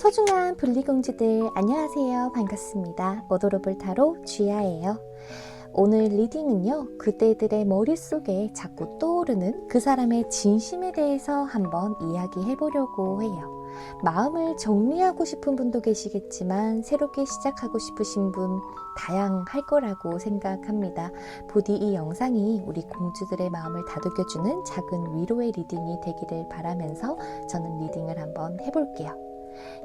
소중한 분리공주들 안녕하세요. 반갑습니다. 오도로블 타로 쥐야예요. 오늘 리딩은요, 그대들의 머릿속에 자꾸 떠오르는 그 사람의 진심에 대해서 한번 이야기해 보려고 해요. 마음을 정리하고 싶은 분도 계시겠지만 새롭게 시작하고 싶으신 분 다양할 거라고 생각합니다. 부디 이 영상이 우리 공주들의 마음을 다독여주는 작은 위로의 리딩이 되기를 바라면서 저는 리딩을 한번 해볼게요.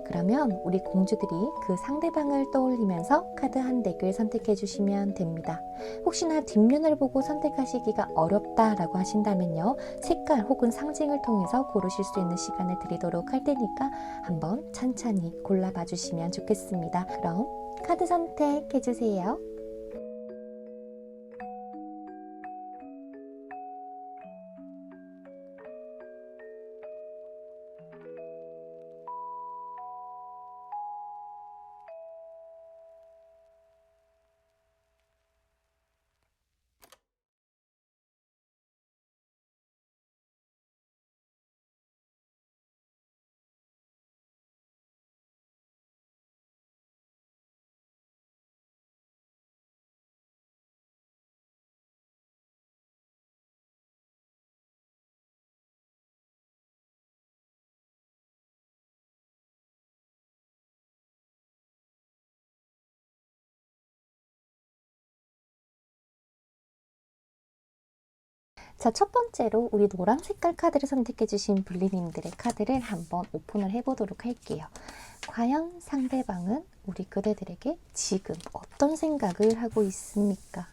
그러면 우리 공주들이 그 상대방을 떠올리면서 카드 한 덱을 선택해 주시면 됩니다. 혹시나 뒷면을 보고 선택하시기가 어렵다라고 하신다면요, 색깔 혹은 상징을 통해서 고르실 수 있는 시간을 드리도록 할 테니까 한번 천천히 골라봐 주시면 좋겠습니다. 그럼 카드 선택해 주세요. 자, 첫 번째로 우리 노란 색깔 카드를 선택해 주신 분리님들의 카드를 한번 오픈을 해보도록 할게요. 과연 상대방은 우리 그대들에게 지금 어떤 생각을 하고 있습니까?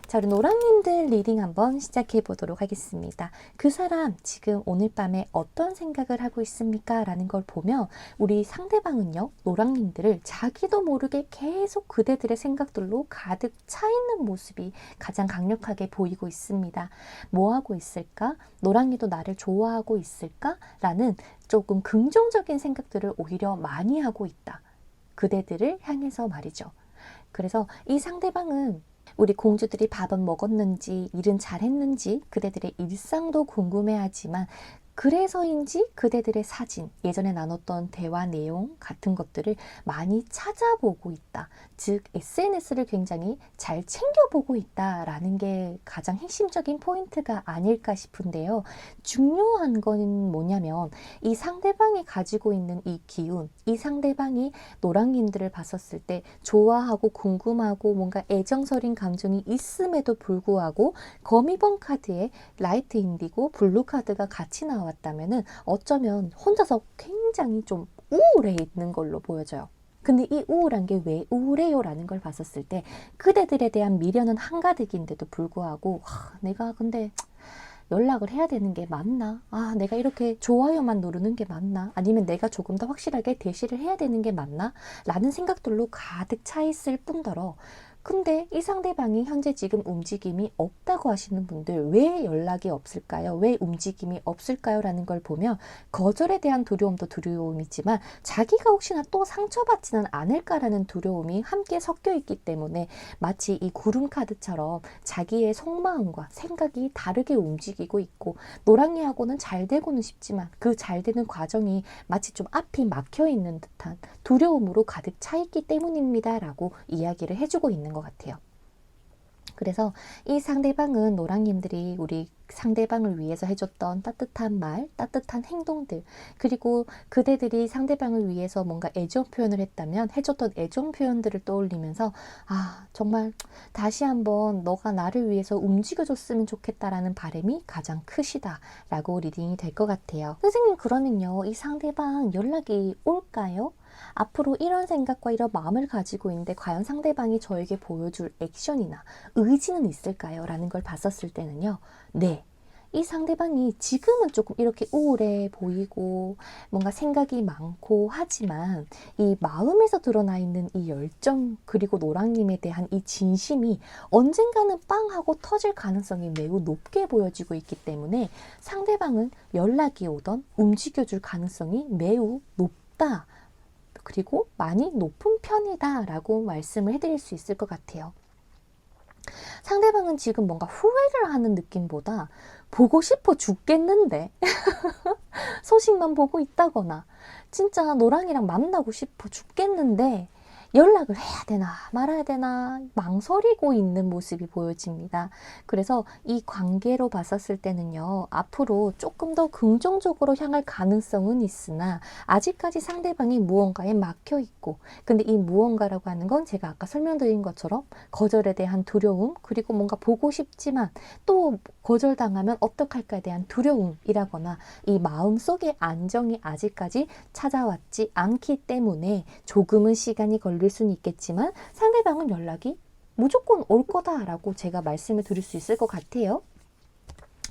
자, 우리 노랑님들 리딩 한번 시작해 보도록 하겠습니다. 그 사람 지금 오늘 밤에 어떤 생각을 하고 있습니까? 라는 걸 보면 우리 상대방은요, 노랑님들을 자기도 모르게 계속 그대들의 생각들로 가득 차 있는 모습이 가장 강력하게 보이고 있습니다. 뭐 하고 있을까? 노랑이도 나를 좋아하고 있을까? 라는 조금 긍정적인 생각들을 오히려 많이 하고 있다. 그대들을 향해서 말이죠. 그래서 이 상대방은 우리 공주들이 밥은 먹었는지, 일은 잘했는지, 그대들의 일상도 궁금해하지만 그래서인지 그대들의 사진, 예전에 나눴던 대화 내용 같은 것들을 많이 찾아보고 있다. 즉, SNS를 굉장히 잘 챙겨보고 있다라는 게 가장 핵심적인 포인트가 아닐까 싶은데요. 중요한 건 뭐냐면 이 상대방이 가지고 있는 이 기운, 이 상대방이 노랑님들을 봤었을 때 좋아하고 궁금하고 뭔가 애정서린 감정이 있음에도 불구하고 거미번 카드에 라이트 인디고 블루 카드가 같이 나왔다면은 어쩌면 혼자서 굉장히 좀 우울해 있는 걸로 보여져요. 근데 이 우울한 게 왜 우울해요? 라는 걸 봤었을 때 그대들에 대한 미련은 한가득인데도 불구하고 내가 근데 연락을 해야 되는 게 맞나? 내가 이렇게 좋아요만 누르는 게 맞나? 아니면 내가 조금 더 확실하게 대시를 해야 되는 게 맞나? 라는 생각들로 가득 차 있을 뿐더러 근데 이 상대방이 현재 지금 움직임이 없다고 하시는 분들 왜 연락이 없을까요? 왜 움직임이 없을까요? 라는 걸 보면 거절에 대한 두려움도 두려움이지만 자기가 혹시나 또 상처받지는 않을까라는 두려움이 함께 섞여 있기 때문에 마치 이 구름 카드처럼 자기의 속마음과 생각이 다르게 움직이고 있고 노랑이하고는 잘 되고는 싶지만 그 잘 되는 과정이 마치 좀 앞이 막혀 있는 듯한 두려움으로 가득 차 있기 때문입니다. 라고 이야기를 해주고 있는 것 같아요. 그래서 이 상대방은 노랑님들이 우리 상대방을 위해서 해줬던 따뜻한 말, 따뜻한 행동들, 그리고 그대들이 상대방을 위해서 뭔가 애정 표현을 했다면 해줬던 애정 표현들을 떠올리면서 정말 다시 한번 너가 나를 위해서 움직여줬으면 좋겠다라는 바람이 가장 크시다라고 리딩이 될 것 같아요. 선생님, 그러면요, 이 상대방 연락이 올까요? 앞으로 이런 생각과 이런 마음을 가지고 있는데 과연 상대방이 저에게 보여줄 액션이나 의지는 있을까요? 라는 걸 봤었을 때는요, 네, 이 상대방이 지금은 조금 이렇게 우울해 보이고 뭔가 생각이 많고 하지만 이 마음에서 드러나 있는 이 열정 그리고 노랑님에 대한 이 진심이 언젠가는 빵 하고 터질 가능성이 매우 높게 보여지고 있기 때문에 상대방은 연락이 오던 움직여줄 가능성이 매우 높다, 그리고 많이 높은 편이다 라고 말씀을 해드릴 수 있을 것 같아요. 상대방은 지금 뭔가 후회를 하는 느낌보다 보고 싶어 죽겠는데 소식만 보고 있다거나 진짜 노랑이랑 만나고 싶어 죽겠는데 연락을 해야 되나 말아야 되나 망설이고 있는 모습이 보여집니다. 그래서 이 관계로 봤었을 때는요, 앞으로 조금 더 긍정적으로 향할 가능성은 있으나 아직까지 상대방이 무언가에 막혀 있고, 근데 이 무언가라고 하는 건 제가 아까 설명드린 것처럼 거절에 대한 두려움, 그리고 뭔가 보고 싶지만 또 거절당하면 어떡할까에 대한 두려움이라거나 이 마음속의 안정이 아직까지 찾아왔지 않기 때문에 조금은 시간이 걸릴 수는 있겠지만 상대방은 연락이 무조건 올 거다라고 제가 말씀을 드릴 수 있을 것 같아요.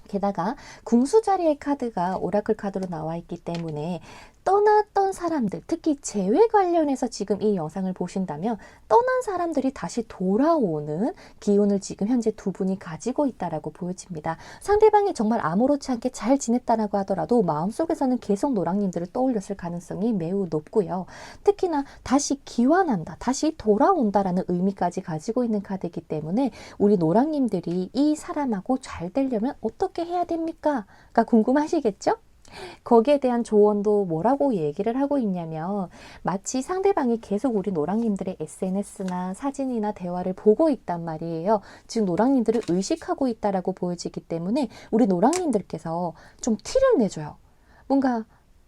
게다가 궁수자리의 카드가 오라클 카드로 나와 있기 때문에 떠났던 사람들, 특히 재회 관련해서 지금 이 영상을 보신다면 떠난 사람들이 다시 돌아오는 기운을 지금 현재 두 분이 가지고 있다라고 보여집니다. 상대방이 정말 아무렇지 않게 잘 지냈다라고 하더라도 마음속에서는 계속 노랑님들을 떠올렸을 가능성이 매우 높고요. 특히나 다시 기환한다, 다시 돌아온다라는 의미까지 가지고 있는 카드이기 때문에 우리 노랑님들이 이 사람하고 잘 되려면 어떻게 해야 됩니까? 가 궁금하시겠죠? 거기에 대한 조언도 뭐라고 얘기를 하고 있냐면 마치 상대방이 계속 우리 노랑님들의 SNS나 사진이나 대화를 보고 있단 말이에요. 즉 노랑님들을 의식하고 있다라고 보여지기 때문에 우리 노랑님들께서 좀 티를 내줘요. 뭔가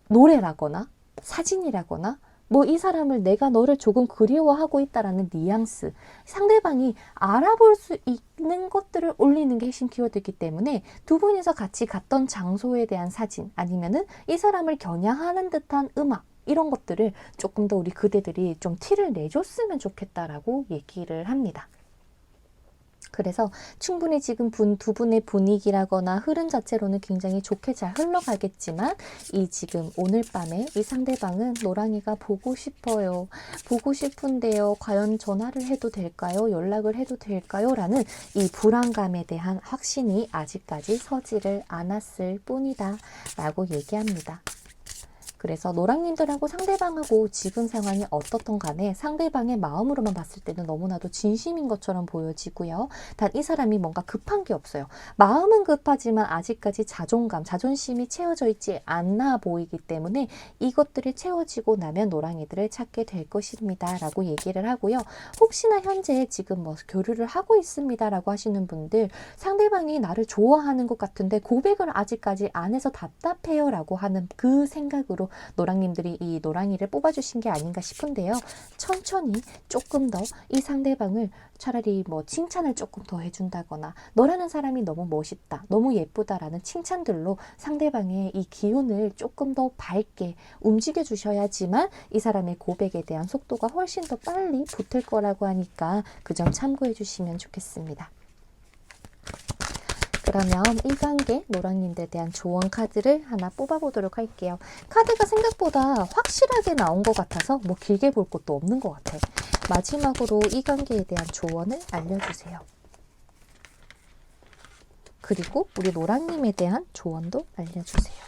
노래라거나 사진이라거나 뭐 이 사람을 내가 너를 조금 그리워하고 있다라는 뉘앙스, 상대방이 알아볼 수 있는 것들을 올리는 게 핵심 키워드이기 때문에 두 분이서 같이 갔던 장소에 대한 사진, 아니면은 이 사람을 겨냥하는 듯한 음악, 이런 것들을 조금 더 우리 그대들이 좀 티를 내줬으면 좋겠다라고 얘기를 합니다. 그래서 충분히 지금 두 분의 분위기라거나 흐름 자체로는 굉장히 좋게 잘 흘러가겠지만 이 지금 오늘 밤에 이 상대방은 노랑이가 보고 싶어요. 보고 싶은데요. 과연 전화를 해도 될까요? 연락을 해도 될까요? 라는 이 불안감에 대한 확신이 아직까지 서지를 않았을 뿐이다 라고 얘기합니다. 그래서 노랑님들하고 상대방하고 지금 상황이 어떻든 간에 상대방의 마음으로만 봤을 때는 너무나도 진심인 것처럼 보여지고요. 단 이 사람이 뭔가 급한 게 없어요. 마음은 급하지만 아직까지 자존감, 자존심이 채워져 있지 않아 보이기 때문에 이것들이 채워지고 나면 노랑이들을 찾게 될 것입니다. 라고 얘기를 하고요. 혹시나 현재 지금 뭐 교류를 하고 있습니다. 라고 하시는 분들, 상대방이 나를 좋아하는 것 같은데 고백을 아직까지 안 해서 답답해요. 라고 하는 그 생각으로 노랑님들이 이 노랑이를 뽑아주신 게 아닌가 싶은데요. 천천히 조금 더 이 상대방을 차라리 뭐 칭찬을 조금 더 해준다거나 너라는 사람이 너무 멋있다, 너무 예쁘다라는 칭찬들로 상대방의 이 기운을 조금 더 밝게 움직여 주셔야지만 이 사람의 고백에 대한 속도가 훨씬 더 빨리 붙을 거라고 하니까 그 점 참고해 주시면 좋겠습니다. 그러면 이 관계 노랑님들에 대한 조언 카드를 하나 뽑아보도록 할게요. 카드가 생각보다 확실하게 나온 것 같아서 뭐 길게 볼 것도 없는 것 같아요. 마지막으로 이 관계에 대한 조언을 알려주세요. 그리고 우리 노랑님에 대한 조언도 알려주세요.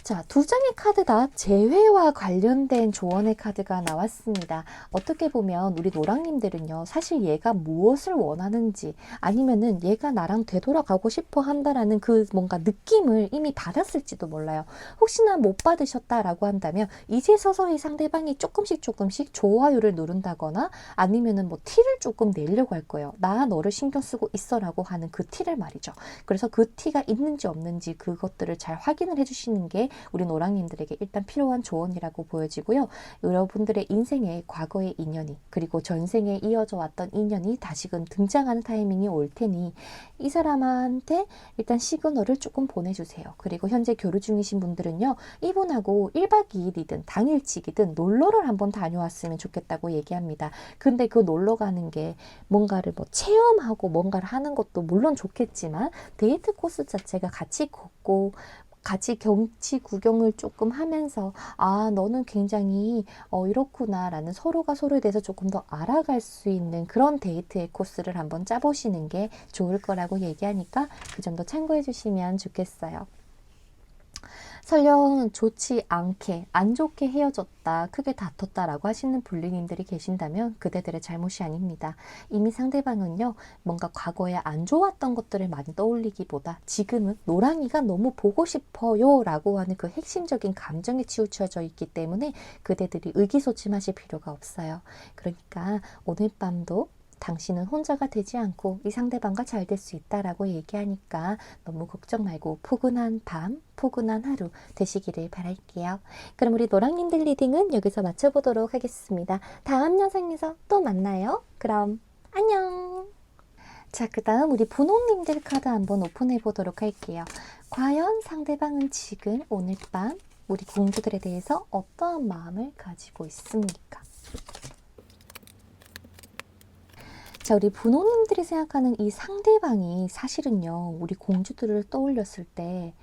자, 두 장의 카드 다 재회와 관련된 조언의 카드가 나왔습니다. 어떻게 보면 우리 노랑님들은요, 사실 얘가 무엇을 원하는지 아니면은 얘가 나랑 되돌아가고 싶어 한다라는 그 뭔가 느낌을 이미 받았을지도 몰라요. 혹시나 못 받으셨다라고 한다면 이제 서서히 상대방이 조금씩 좋아요를 누른다거나 아니면은 뭐 티를 조금 내려고 할 거예요. 나 너를 신경 쓰고 있어라고 하는 그 티를 말이죠. 그래서 그 티가 있는지 없는지 그것들을 잘 확인을 해주시는 게 우리 노랑님들에게 일단 필요한 조언이라고 보여지고요. 여러분들의 인생의 과거의 인연이 그리고 전생에 이어져 왔던 인연이 다시금 등장하는 타이밍이 올 테니 이 사람한테 일단 시그널을 조금 보내주세요. 그리고 현재 교류 중이신 분들은요. 이분하고 1박 2일이든 당일치기든 놀러를 한번 다녀왔으면 좋겠다고 얘기합니다. 근데 그 놀러 가는 게 뭔가를 뭐 체험하고 뭔가를 하는 것도 물론 좋겠지만 데이트 코스 자체가 같이 걷고 같이 경치 구경을 조금 하면서 아 너는 굉장히 이렇구나 라는 서로가 서로에 대해서 조금 더 알아갈 수 있는 그런 데이트의 코스를 한번 짜보시는 게 좋을 거라고 얘기하니까 그 점도 참고해 주시면 좋겠어요. 설령 좋지 않게, 안 좋게 헤어졌다, 크게 다퉜다라고 하시는 분리님들이 계신다면 그대들의 잘못이 아닙니다. 이미 상대방은요, 뭔가 과거에 안 좋았던 것들을 많이 떠올리기보다 지금은 노랑이가 너무 보고 싶어요 라고 하는 그 핵심적인 감정에 치우쳐져 있기 때문에 그대들이 의기소침하실 필요가 없어요. 그러니까 오늘 밤도 당신은 혼자가 되지 않고 이 상대방과 잘 될 수 있다라고 얘기하니까 너무 걱정 말고 포근한 밤, 포근한 하루 되시기를 바랄게요. 그럼 우리 노랑님들 리딩은 여기서 마쳐보도록 하겠습니다. 다음 영상에서 또 만나요. 그럼 안녕. 자, 그 다음 우리 분홍님들 카드 한번 오픈해 보도록 할게요. 과연 상대방은 지금 오늘 밤 우리 공주들에 대해서 어떠한 마음을 가지고 있습니까? 자, 우리 분홍님들이 생각하는 이 상대방이 사실은요, 우리 공주들을 떠올렸을 때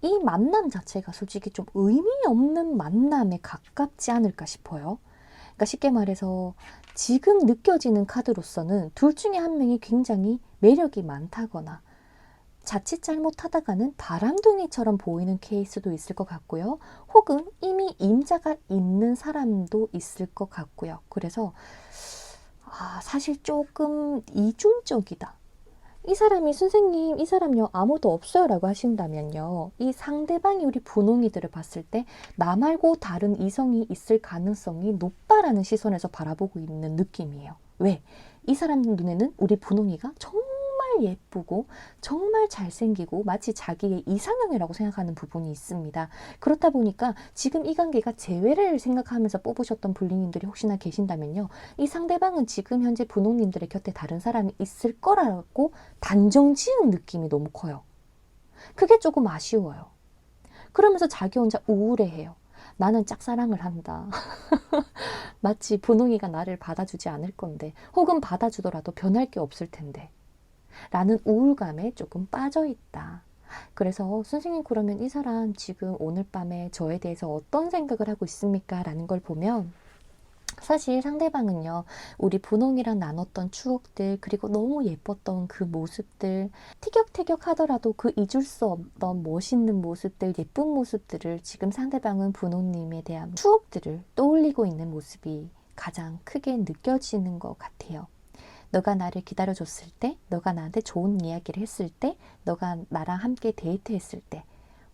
이 만남 자체가 솔직히 좀 의미 없는 만남에 가깝지 않을까 싶어요. 그러니까 쉽게 말해서 지금 느껴지는 카드로서는 둘 중에 한 명이 굉장히 매력이 많다거나 자칫 잘못하다가는 바람둥이처럼 보이는 케이스도 있을 것 같고요. 혹은 이미 임자가 있는 사람도 있을 것 같고요. 그래서 사실 조금 이중적이다. 이 사람이 선생님 이 사람요 아무도 없어요 라고 하신다면요. 이 상대방이 우리 분홍이들을 봤을 때 나 말고 다른 이성이 있을 가능성이 높다라는 시선에서 바라보고 있는 느낌이에요. 왜? 이 사람 눈에는 우리 분홍이가 정말 예쁘고 정말 잘생기고 마치 자기의 이상형이라고 생각하는 부분이 있습니다. 그렇다 보니까 지금 이 관계가 재회를 생각하면서 뽑으셨던 분리님들이 혹시나 계신다면요. 이 상대방은 지금 현재 분홍님들의 곁에 다른 사람이 있을 거라고 단정 지은 느낌이 너무 커요. 그게 조금 아쉬워요. 그러면서 자기 혼자 우울해해요. 나는 짝사랑을 한다. 마치 분홍이가 나를 받아주지 않을 건데 혹은 받아주더라도 변할 게 없을 텐데 라는 우울감에 조금 빠져 있다. 그래서 선생님 그러면 이 사람 지금 오늘 밤에 저에 대해서 어떤 생각을 하고 있습니까? 라는 걸 보면 사실 상대방은요, 우리 분홍이랑 나눴던 추억들, 그리고 너무 예뻤던 그 모습들, 티격태격 하더라도 그 잊을 수 없던 멋있는 모습들, 예쁜 모습들을 지금 상대방은 분홍님에 대한 추억들을 떠올리고 있는 모습이 가장 크게 느껴지는 것 같아요. 너가 나를 기다려줬을 때, 너가 나한테 좋은 이야기를 했을 때, 너가 나랑 함께 데이트했을 때,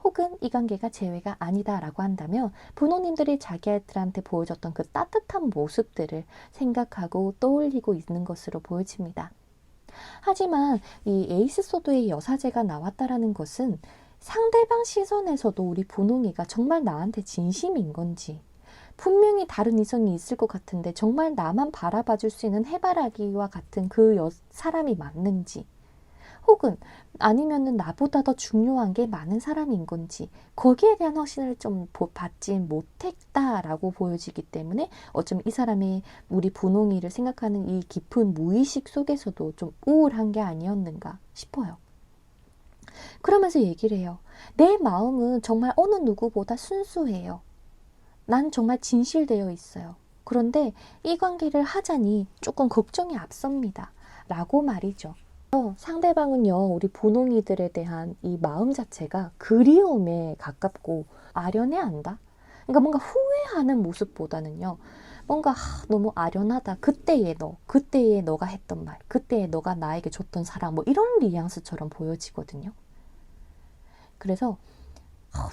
혹은 이 관계가 재회가 아니다라고 한다면 부모님들이 자기들한테 보여줬던 그 따뜻한 모습들을 생각하고 떠올리고 있는 것으로 보여집니다. 하지만 이 에이스 소드의 여사제가 나왔다라는 것은 상대방 시선에서도 우리 분홍이가 정말 나한테 진심인 건지, 분명히 다른 이성이 있을 것 같은데 정말 나만 바라봐줄 수 있는 해바라기와 같은 그 사람이 맞는지, 혹은 아니면은 나보다 더 중요한 게 많은 사람인 건지 거기에 대한 확신을 좀 받지 못했다라고 보여지기 때문에 어쩌면 이 사람이 우리 분홍이를 생각하는 이 깊은 무의식 속에서도 좀 우울한 게 아니었는가 싶어요. 그러면서 얘기를 해요. 내 마음은 정말 어느 누구보다 순수해요. 난 정말 진실되어 있어요. 그런데 이 관계를 하자니 조금 걱정이 앞섭니다. 라고 말이죠. 상대방은요, 우리 분홍이들에 대한 이 마음 자체가 그리움에 가깝고 아련해한다? 그러니까 뭔가 후회하는 모습보다는요, 뭔가 너무 아련하다. 그때의 너가 했던 말, 그때의 너가 나에게 줬던 사랑, 뭐 이런 뉘앙스처럼 보여지거든요. 그래서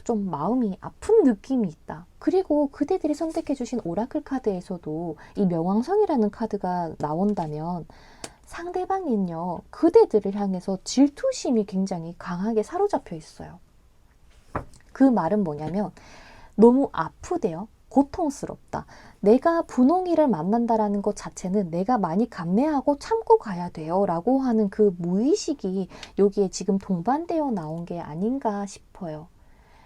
좀 마음이 아픈 느낌이 있다. 그리고 그대들이 선택해주신 오라클 카드에서도 이 명왕성이라는 카드가 나온다면 상대방은요, 그대들을 향해서 질투심이 굉장히 강하게 사로잡혀 있어요. 그 말은 뭐냐면 너무 아프대요. 고통스럽다. 내가 분홍이를 만난다라는 것 자체는 내가 많이 감내하고 참고 가야 돼요. 라고 하는 그 무의식이 여기에 지금 동반되어 나온 게 아닌가 싶어요.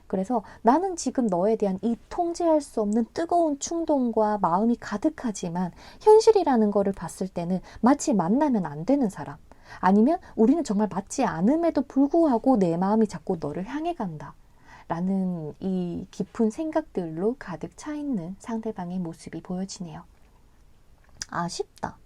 그래서 나는 지금 너에 대한 이 통제할 수 없는 뜨거운 충동과 마음이 가득하지만 현실이라는 거를 봤을 때는 마치 만나면 안 되는 사람, 아니면 우리는 정말 맞지 않음에도 불구하고 내 마음이 자꾸 너를 향해 간다 라는 이 깊은 생각들로 가득 차 있는 상대방의 모습이 보여지네요. 아쉽다.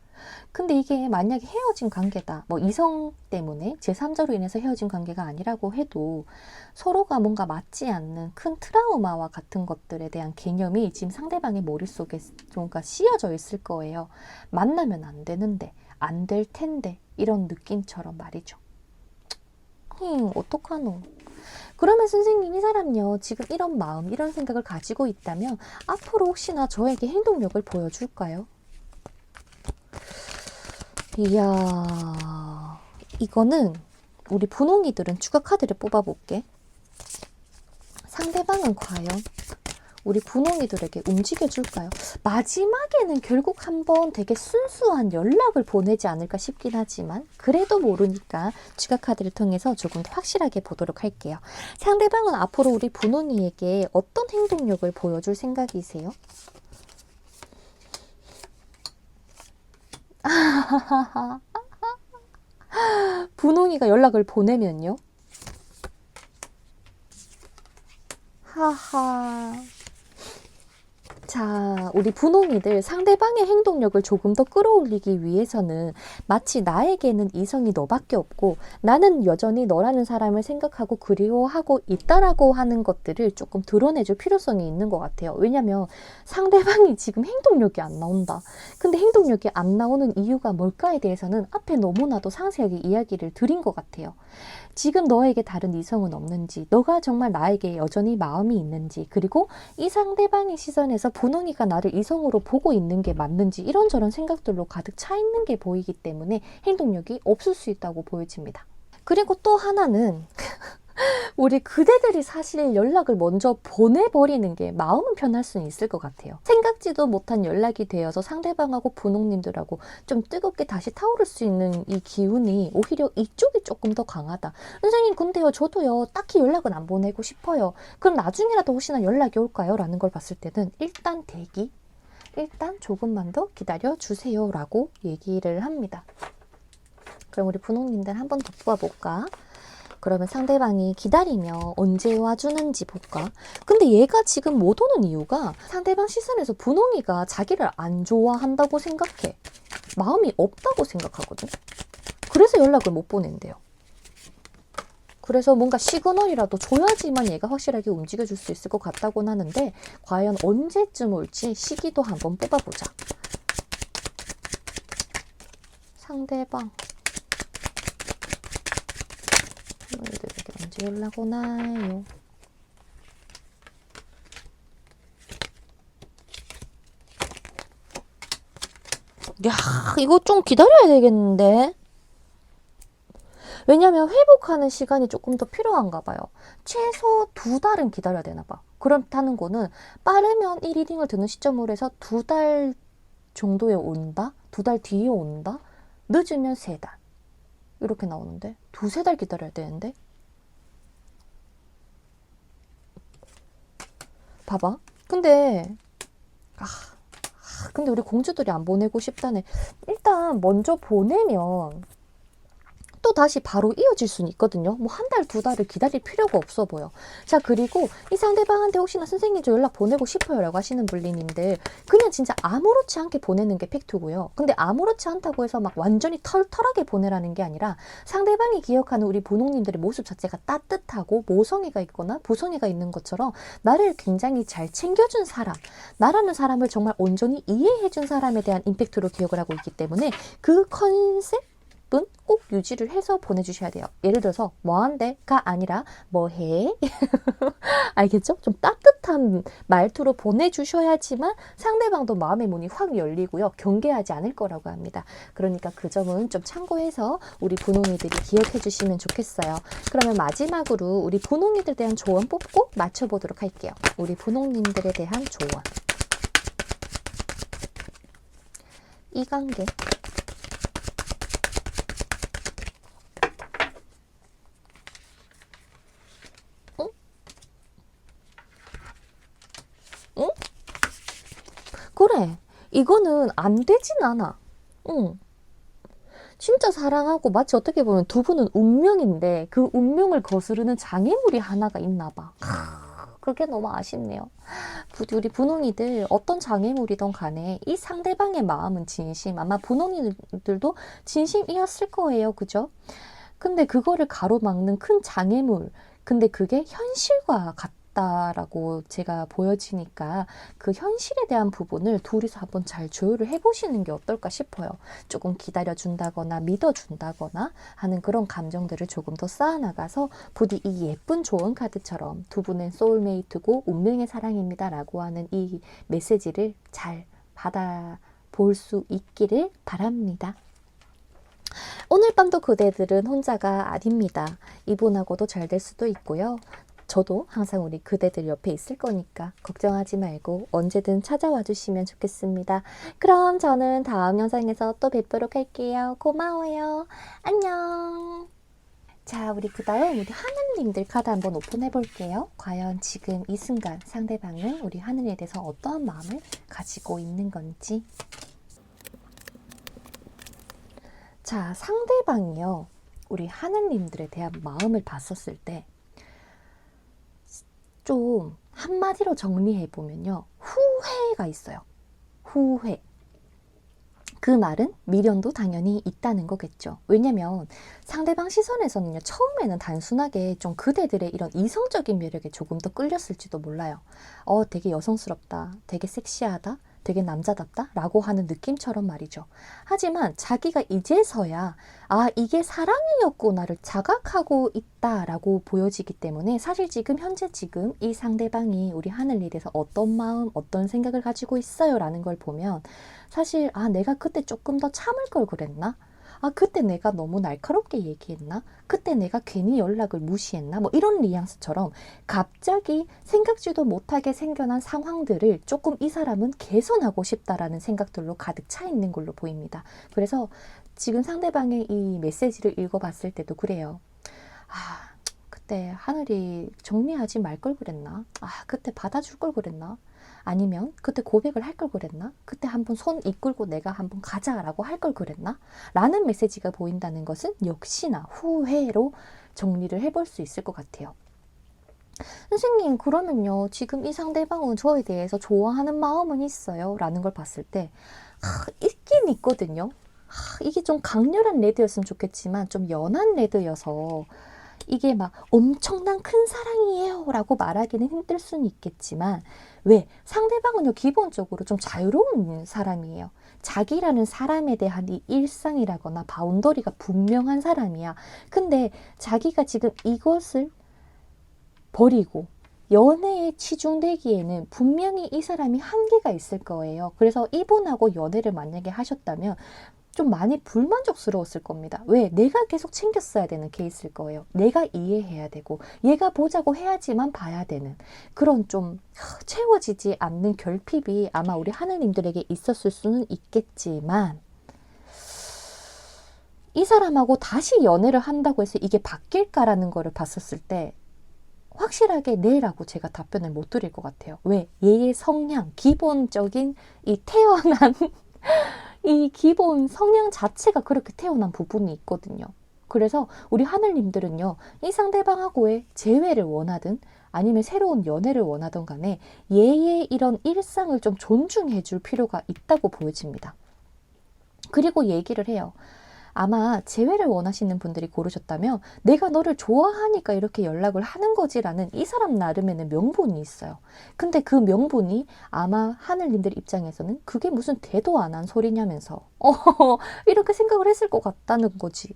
근데 이게 만약에 헤어진 관계다. 뭐 이성 때문에 제3자로 인해서 헤어진 관계가 아니라고 해도 서로가 뭔가 맞지 않는 큰 트라우마와 같은 것들에 대한 개념이 지금 상대방의 머릿속에 뭔가 씌어져 있을 거예요. 만나면 안 되는데, 안 될 텐데, 이런 느낌처럼 말이죠. 어떡하노? 그러면 선생님, 이 사람요, 지금 이런 마음, 이런 생각을 가지고 있다면 앞으로 혹시나 저에게 행동력을 보여줄까요? 이야, 이거는 우리 분홍이들은 추가 카드를 뽑아볼게. 상대방은 과연 우리 분홍이들에게 움직여줄까요? 마지막에는 결국 한번 되게 순수한 연락을 보내지 않을까 싶긴 하지만 그래도 모르니까 추가 카드를 통해서 조금 더 확실하게 보도록 할게요. 상대방은 앞으로 우리 분홍이에게 어떤 행동력을 보여줄 생각이세요? 분홍이가 연락을 보내면요? 하하. 자, 우리 분홍이들 상대방의 행동력을 조금 더 끌어올리기 위해서는 마치 나에게는 이성이 너밖에 없고 나는 여전히 너라는 사람을 생각하고 그리워하고 있다라고 하는 것들을 조금 드러내줄 필요성이 있는 것 같아요. 왜냐면 상대방이 지금 행동력이 안 나온다. 근데 행동력이 안 나오는 이유가 뭘까에 대해서는 앞에 너무나도 상세하게 이야기를 드린 것 같아요. 지금 너에게 다른 이성은 없는지, 너가 정말 나에게 여전히 마음이 있는지, 그리고 이 상대방의 시선에서 분홍이가 나를 이성으로 보고 있는 게 맞는지 이런저런 생각들로 가득 차 있는 게 보이기 때문에 행동력이 없을 수 있다고 보여집니다. 그리고 또 하나는 우리 그대들이 사실 연락을 먼저 보내버리는 게 마음은 편할 수는 있을 것 같아요. 생각지도 못한 연락이 되어서 상대방하고 분홍님들하고 좀 뜨겁게 다시 타오를 수 있는 이 기운이 오히려 이쪽이 조금 더 강하다. 선생님, 근데요, 저도요, 딱히 연락은 안 보내고 싶어요. 그럼 나중에라도 혹시나 연락이 올까요? 라는 걸 봤을 때는 일단 대기, 일단 조금만 더 기다려 주세요 라고 얘기를 합니다. 그럼 우리 분홍님들 한 번 더 뽑아볼까? 그러면 상대방이 기다리며 언제 와주는지 볼까? 근데 얘가 지금 못 오는 이유가 상대방 시선에서 분홍이가 자기를 안 좋아한다고 생각해. 마음이 없다고 생각하거든. 그래서 연락을 못 보낸대요. 그래서 뭔가 시그널이라도 줘야지만 얘가 확실하게 움직여줄 수 있을 것 같다고는 하는데 과연 언제쯤 올지 시기도 한번 뽑아보자. 상대방 너희들에게 언제 연락 오나요? 야, 이거 좀 기다려야 되겠는데? 왜냐면 회복하는 시간이 조금 더 필요한가 봐요. 최소 2달은 기다려야 되나 봐. 그렇다는 거는 빠르면 1리딩을 듣는 시점으로 해서 2달 정도에 온다? 2달 뒤에 온다? 늦으면 3달. 이렇게 나오는데 2-3달 기다려야 되는데 봐봐. 근데 근데 우리 공주들이 안 보내고 싶다네. 일단 먼저 보내면 또 다시 바로 이어질 수는 있거든요. 뭐 1달, 2달을 기다릴 필요가 없어 보여. 자, 그리고 이 상대방한테 혹시나 선생님 저 연락 보내고 싶어요 라고 하시는 분리님들 그냥 진짜 아무렇지 않게 보내는 게 팩트고요. 근데 아무렇지 않다고 해서 막 완전히 털털하게 보내라는 게 아니라 상대방이 기억하는 우리 분홍님들의 모습 자체가 따뜻하고 모성애가 있거나 부성애가 있는 것처럼 나를 굉장히 잘 챙겨준 사람, 나라는 사람을 정말 온전히 이해해준 사람에 대한 임팩트로 기억을 하고 있기 때문에 그 컨셉 꼭 유지를 해서 보내주셔야 돼요. 예를 들어서 뭐한대가 아니라 뭐해? 알겠죠? 좀 따뜻한 말투로 보내주셔야지만 상대방도 마음의 문이 확 열리고요. 경계하지 않을 거라고 합니다. 그러니까 그 점은 좀 참고해서 우리 분홍이들이 기억해 주시면 좋겠어요. 그러면 마지막으로 우리 분홍이들에 대한 조언 뽑고 맞춰보도록 할게요. 우리 분홍님들에 대한 조언. 이 관계 응? 그래. 이거는 안 되진 않아. 응. 진짜 사랑하고 마치 어떻게 보면 두 분은 운명인데 그 운명을 거스르는 장애물이 하나가 있나 봐. 그게 너무 아쉽네요. 부디 우리 분홍이들 어떤 장애물이든 간에 이 상대방의 마음은 진심, 아마 분홍이들도 진심이었을 거예요. 그죠? 근데 그거를 가로막는 큰 장애물, 근데 그게 현실과 같다라고 제가 보여지니까 그 현실에 대한 부분을 둘이서 한번 잘 조율을 해보시는 게 어떨까 싶어요. 조금 기다려준다거나 믿어준다거나 하는 그런 감정들을 조금 더 쌓아나가서 부디 이 예쁜 좋은 카드처럼 두 분은 소울메이트고 운명의 사랑입니다 라고 하는 이 메시지를 잘 받아볼 수 있기를 바랍니다. 오늘 밤도 그대들은 혼자가 아닙니다. 이분하고도 잘 될 수도 있고요. 저도 항상 우리 그대들 옆에 있을 거니까 걱정하지 말고 언제든 찾아와 주시면 좋겠습니다. 그럼 저는 다음 영상에서 또 뵙도록 할게요. 고마워요. 안녕. 자, 우리 그 다음 우리 하느님들 카드 한번 오픈해 볼게요. 과연 지금 이 순간 상대방은 우리 하느님에 대해서 어떠한 마음을 가지고 있는 건지. 자, 상대방이요. 우리 하느님들에 대한 마음을 봤었을 때 좀 한마디로 정리해 보면요. 후회가 있어요. 후회. 그 말은 미련도 당연히 있다는 거겠죠. 왜냐면 상대방 시선에서는요. 처음에는 단순하게 좀 그대들의 이런 이성적인 매력에 조금 더 끌렸을지도 몰라요. 되게 여성스럽다. 되게 섹시하다. 되게 남자답다 라고 하는 느낌처럼 말이죠. 하지만 자기가 이제서야 이게 사랑이었구나를 자각하고 있다라고 보여지기 때문에 사실 지금 현재 지금 이 상대방이 우리 하늘에 대해서 어떤 마음 어떤 생각을 가지고 있어요 라는 걸 보면 사실 내가 그때 조금 더 참을 걸 그랬나? 그때 내가 너무 날카롭게 얘기했나? 그때 내가 괜히 연락을 무시했나? 뭐 이런 뉘앙스처럼 갑자기 생각지도 못하게 생겨난 상황들을 조금 이 사람은 개선하고 싶다라는 생각들로 가득 차 있는 걸로 보입니다. 그래서 지금 상대방의 이 메시지를 읽어봤을 때도 그래요. 그때 하늘이 정리하지 말 걸 그랬나? 그때 받아줄 걸 그랬나? 아니면 그때 고백을 할 걸 그랬나? 그때 한번 손 이끌고 내가 한번 가자라고 할 걸 그랬나? 라는 메시지가 보인다는 것은 역시나 후회로 정리를 해볼 수 있을 것 같아요. 선생님, 그러면요. 지금 이 상대방은 저에 대해서 좋아하는 마음은 있어요. 라는 걸 봤을 때 있긴 있거든요. 이게 좀 강렬한 레드였으면 좋겠지만 좀 연한 레드여서 이게 막 엄청난 큰 사랑이에요 라고 말하기는 힘들 수는 있겠지만 왜? 상대방은요 기본적으로 좀 자유로운 사람이에요. 자기라는 사람에 대한 이 일상이라거나 바운더리가 분명한 사람이야. 근데 자기가 지금 이것을 버리고 연애에 치중되기에는 분명히 이 사람이 한계가 있을 거예요. 그래서 이분하고 연애를 만약에 하셨다면 좀 많이 불만족스러웠을 겁니다. 왜? 내가 계속 챙겼어야 되는 케이스일 거예요. 내가 이해해야 되고 얘가 보자고 해야지만 봐야 되는 그런 좀 채워지지 않는 결핍이 아마 우리 하느님들에게 있었을 수는 있겠지만 이 사람하고 다시 연애를 한다고 해서 이게 바뀔까라는 거를 봤었을 때 확실하게 네라고 제가 답변을 못 드릴 것 같아요. 왜? 얘의 성향, 기본적인 이 태어난 이 기본 성향 자체가 그렇게 태어난 부분이 있거든요. 그래서 우리 하늘님들은요. 이 상대방하고의 재회를 원하든 아니면 새로운 연애를 원하든 간에 얘의 이런 일상을 좀 존중해 줄 필요가 있다고 보여집니다. 그리고 얘기를 해요. 아마 재회를 원하시는 분들이 고르셨다면 내가 너를 좋아하니까 이렇게 연락을 하는 거지라는 이 사람 나름에는 명분이 있어요. 근데 그 명분이 아마 하늘님들 입장에서는 그게 무슨 대도 안 한 소리냐면서 이렇게 생각을 했을 것 같다는 거지.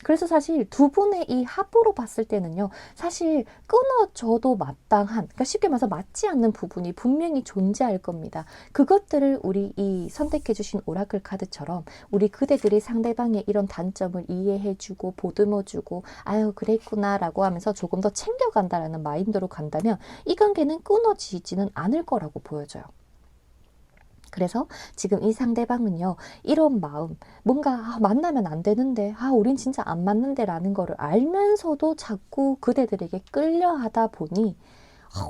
그래서 사실 두 분의 이 합으로 봤을 때는요. 사실 끊어져도 마땅한, 그러니까 쉽게 말해서 맞지 않는 부분이 분명히 존재할 겁니다. 그것들을 우리 이 선택해 주신 오라클 카드처럼 우리 그대들이 상대방의 이런 단점을 이해해주고 보듬어주고 아유 그랬구나 라고 하면서 조금 더 챙겨간다라는 마인드로 간다면 이 관계는 끊어지지는 않을 거라고 보여져요. 그래서 지금 이 상대방은요. 이런 마음, 뭔가 만나면 안 되는데 우린 진짜 안 맞는데 라는 거를 알면서도 자꾸 그대들에게 끌려 하다 보니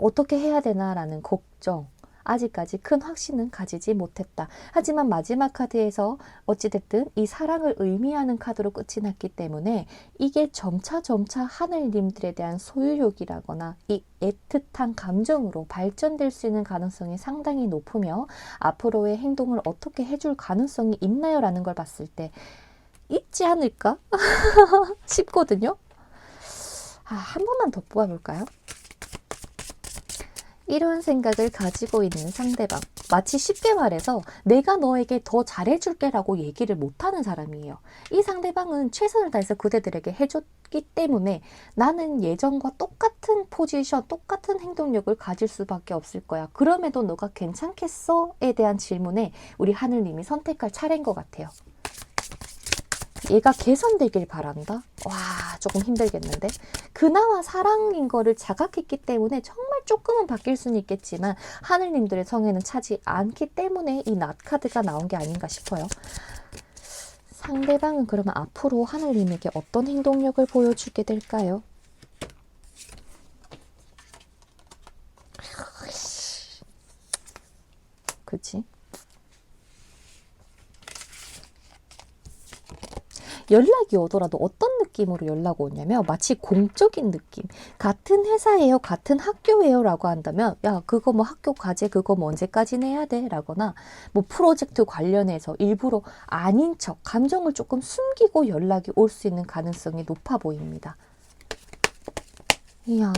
어떻게 해야 되나 라는 걱정, 아직까지 큰 확신은 가지지 못했다. 하지만 마지막 카드에서 어찌됐든 이 사랑을 의미하는 카드로 끝이 났기 때문에 이게 점차 하늘님들에 대한 소유욕이라거나 이 애틋한 감정으로 발전될 수 있는 가능성이 상당히 높으며 앞으로의 행동을 어떻게 해줄 가능성이 있나요? 라는 걸 봤을 때 있지 않을까 싶거든요. 한 번만 더 뽑아볼까요? 이런 생각을 가지고 있는 상대방, 마치 쉽게 말해서 내가 너에게 더 잘해줄게 라고 얘기를 못하는 사람이에요. 이 상대방은 최선을 다해서 그대들에게 해줬기 때문에 나는 예전과 똑같은 포지션, 똑같은 행동력을 가질 수밖에 없을 거야. 그럼에도 너가 괜찮겠어? 에 대한 질문에 우리 하늘님이 선택할 차례인 것 같아요. 얘가 개선되길 바란다? 와, 조금 힘들겠는데? 그나마 사랑인 거를 자각했기 때문에 정말 조금은 바뀔 수는 있겠지만 하늘님들의 성에는 차지 않기 때문에 이 낫 카드가 나온 게 아닌가 싶어요. 상대방은 그러면 앞으로 하늘님에게 어떤 행동력을 보여주게 될까요? 그치? 연락이 오더라도 어떤 느낌으로 연락 오냐면 마치 공적인 느낌. 같은 회사예요, 같은 학교예요 라고 한다면 야 그거 뭐 학교 과제 그거 뭐 언제까지 내야 돼? 라거나 뭐 프로젝트 관련해서 일부러 아닌 척 감정을 조금 숨기고 연락이 올 수 있는 가능성이 높아 보입니다. 이야,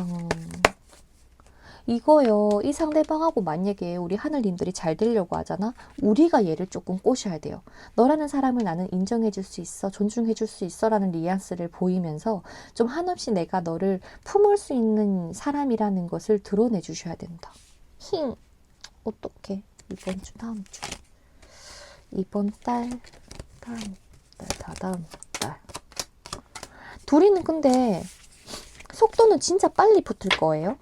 이거요. 이 상대방하고 만약에 우리 하늘님들이 잘 되려고 하잖아. 우리가 얘를 조금 꼬셔야 돼요. 너라는 사람을 나는 인정해 줄 수 있어. 존중해 줄 수 있어. 라는 뉘앙스를 보이면서 좀 한없이 내가 너를 품을 수 있는 사람이라는 것을 드러내 주셔야 된다. 어떡해. 이번 주 다음 주. 이번 달 다음 달 다다음 달. 둘이는 근데 속도는 진짜 빨리 붙을 거예요.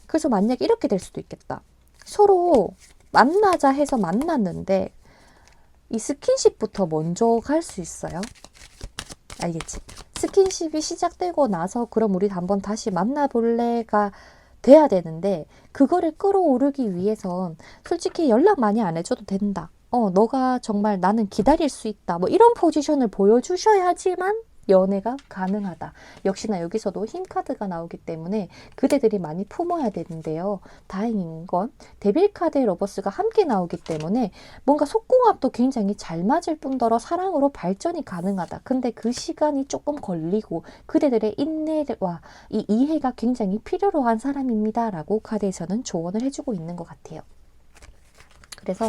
그래서 만약 이렇게 될 수도 있겠다. 서로 만나자 해서 만났는데 이 스킨십부터 먼저 갈 수 있어요. 알겠지? 스킨십이 시작되고 나서 그럼 우리 한번 다시 만나볼래가 돼야 되는데 그거를 끌어오르기 위해선 솔직히 연락 많이 안 해줘도 된다. 너가 정말 나는 기다릴 수 있다. 뭐 이런 포지션을 보여주셔야지만 연애가 가능하다. 역시나 여기서도 힘 카드가 나오기 때문에 그대들이 많이 품어야 되는데요. 다행인 건 데빌 카드의 러버스가 함께 나오기 때문에 뭔가 속궁합도 굉장히 잘 맞을 뿐더러 사랑으로 발전이 가능하다. 근데 그 시간이 조금 걸리고 그대들의 인내와 이 이해가 굉장히 필요로 한 사람입니다. 라고 카드에서는 조언을 해주고 있는 것 같아요. 그래서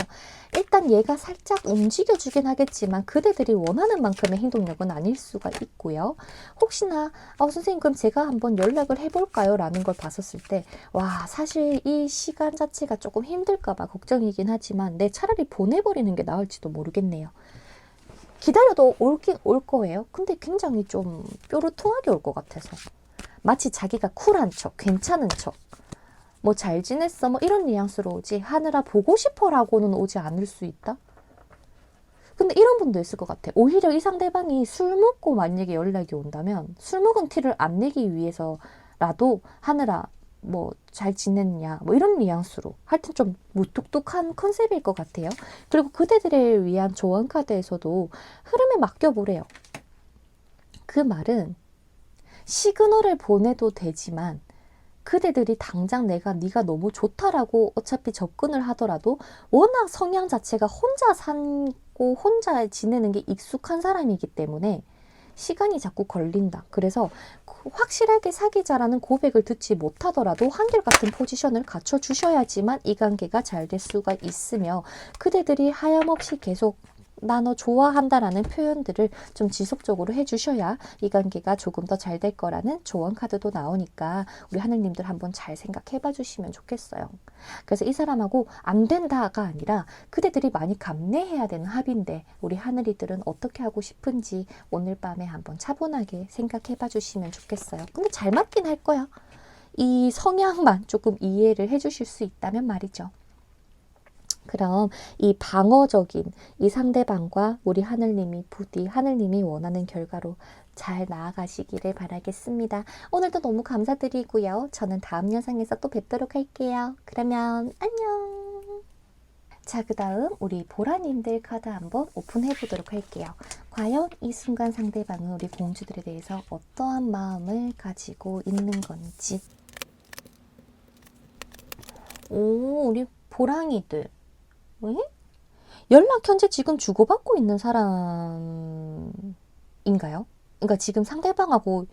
일단 얘가 살짝 움직여주긴 하겠지만 그대들이 원하는 만큼의 행동력은 아닐 수가 있고요. 혹시나 선생님 그럼 제가 한번 연락을 해볼까요? 라는 걸 봤었을 때 와 사실 이 시간 자체가 조금 힘들까 봐 걱정이긴 하지만 내 차라리 보내버리는 게 나을지도 모르겠네요. 기다려도 올긴 올 거예요. 근데 굉장히 좀 뾰루통하게 올 것 같아서 마치 자기가 쿨한 척, 괜찮은 척 뭐 잘 지냈어? 뭐 이런 뉘앙스로 오지 하늘아 보고 싶어 라고는 오지 않을 수 있다? 근데 이런 분도 있을 것 같아. 오히려 이 상대방이 술 먹고 만약에 연락이 온다면 술 먹은 티를 안 내기 위해서라도 하늘아 뭐 잘 지냈냐 뭐 이런 뉘앙스로 하여튼 좀 무뚝뚝한 컨셉일 것 같아요. 그리고 그대들을 위한 조언 카드에서도 흐름에 맡겨보래요. 그 말은 시그널을 보내도 되지만 그대들이 당장 네가 너무 좋다라고 어차피 접근을 하더라도 워낙 성향 자체가 혼자 살고 혼자 지내는 게 익숙한 사람이기 때문에 시간이 자꾸 걸린다. 그래서 확실하게 사귀자라는 고백을 듣지 못하더라도 한결같은 포지션을 갖춰주셔야지만 이 관계가 잘 될 수가 있으며 그대들이 하염없이 계속 나 너 좋아한다라는 표현들을 좀 지속적으로 해주셔야 이 관계가 조금 더 잘 될 거라는 조언 카드도 나오니까 우리 하느님들 한번 잘 생각해 봐 주시면 좋겠어요. 그래서 이 사람하고 안 된다가 아니라 그대들이 많이 감내해야 되는 합인데 우리 하늘이들은 어떻게 하고 싶은지 오늘 밤에 한번 차분하게 생각해 봐 주시면 좋겠어요. 근데 잘 맞긴 할 거야. 이 성향만 조금 이해를 해 주실 수 있다면 말이죠. 그럼 이 방어적인 이 상대방과 우리 하늘님이 부디 하늘님이 원하는 결과로 잘 나아가시기를 바라겠습니다. 오늘도 너무 감사드리고요. 저는 다음 영상에서 또 뵙도록 할게요. 그러면 안녕. 자, 그 다음 우리 보라님들 카드 한번 오픈해 보도록 할게요. 과연 이 순간 상대방은 우리 공주들에 대해서 어떠한 마음을 가지고 있는 건지. 오, 우리 보랑이들. 왜? 연락 현재 지금 주고받고 있는 사람인가요? 그러니까 지금 상대방하고